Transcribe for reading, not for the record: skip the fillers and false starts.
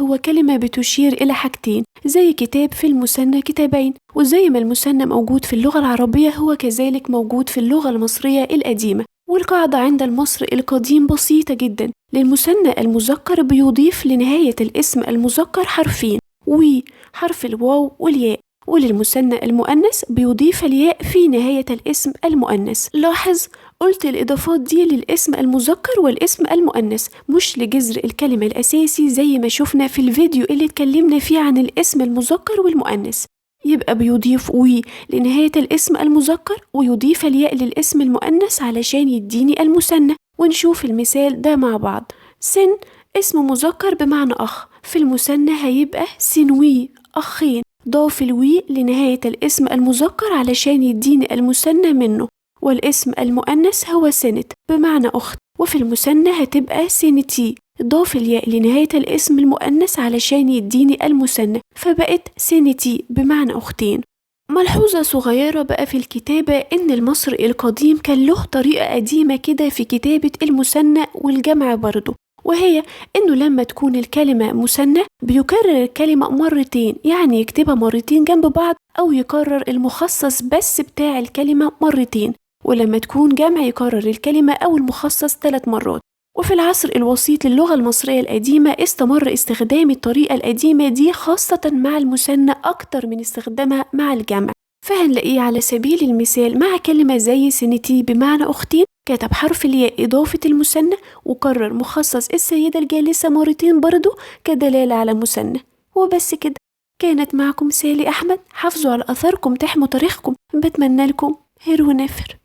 هو كلمة بتشير إلى حاجتين، زي كتاب في المثنى كتابين، وزي ما المثنى موجود في اللغة العربية هو كذلك موجود في اللغة المصرية القديمة. والقاعدة عند المصري القديم بسيطة جدا، للمثنى المذكر بيضيف لنهاية الاسم المذكر حرفين، وحرف الواو والياء، وللمثنى المؤنث بيضيف الياء في نهاية الاسم المؤنث. لاحظ قلت الإضافات دي للاسم المذكر والاسم المؤنث، مش لجذر الكلمة الأساسي زي ما شفنا في الفيديو اللي اتكلمنا فيه عن الاسم المذكر والمؤنث. يبقى بيضيف لنهاية الاسم المذكر ويضيف الياء للاسم المؤنث علشان يديني المثنى. ونشوف المثال ده مع بعض. سن اسم مذكر بمعنى أخ، في المثنى هيبقى سنوي أخين، ضاف الوي لنهاية الاسم المذكر علشان يديني المثنى منه. والاسم المؤنث هو سنت بمعنى أخت، وفي المثنى هتبقى سنتي، ضاف الياء لنهاية الاسم المؤنث علشان يديني المثنى، فبقت سنتي بمعنى أختين. ملحوظة صغيرة بقى في الكتابة، إن المصري القديم كان له طريقة قديمة كده في كتابة المثنى والجمع برضه، وهي إنه لما تكون الكلمة مثنى بيكرر الكلمة مرتين، يعني يكتبها مرتين جنب بعض، أو يكرر المخصص بس بتاع الكلمة مرتين، ولما تكون جمع يكرر الكلمة أو المخصص 3 مرات. وفي العصر الوسيط للغة المصرية القديمة استمر استخدام الطريقة القديمة دي خاصة مع المثنى أكتر من استخدامها مع الجمع. فهنلاقيه على سبيل المثال مع كلمة زي سنتي بمعنى أختين، كتب حرف الياء إضافة المثنى وكرر مخصص السيدة الجالسة مرتين برضو كدلالة على المثنى. وبس كده. كانت معكم سالي أحمد، حافظوا على أثركم تحموا تاريخكم، بتمنى لكم هير ونفر.